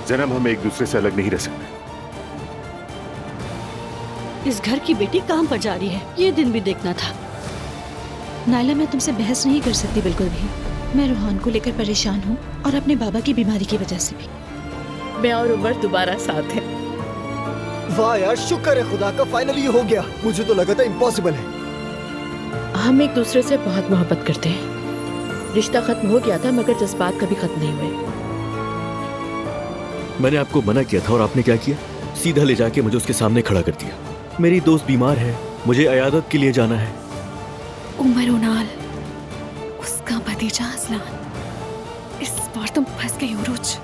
जैनब, हम एक दूसरे से अलग नहीं रह सकते। इस घर की बेटी काम पर जा रही है, ये दिन भी देखना था। नाइला, मैं तुमसे बहस नहीं कर सकती बिल्कुल भी। मैं रूहान को लेकर परेशान हूँ और अपने बाबा की बीमारी की वजह से भी। मैं और उमर दोबारा साथ हैं। वाह यार, शुक्र है खुदा का, फाइनली हो गया। मुझे तो लगा था इम्पॉसिबल है। हम एक दूसरे से बहुत मोहब्बत करते हैं। रिश्ता खत्म हो गया था मगर जज्बात कभी खत्म नहीं हुए। मैंने आपको मना किया था और आपने क्या किया? सीधा ले जाके मुझे उसके सामने खड़ा कर दिया। मेरी दोस्त बीमार है, मुझे अयादत के लिए जाना है। उमर, उनाल, उसका भतीजा अज़लान, इस बार तुम फंस गई उरूज।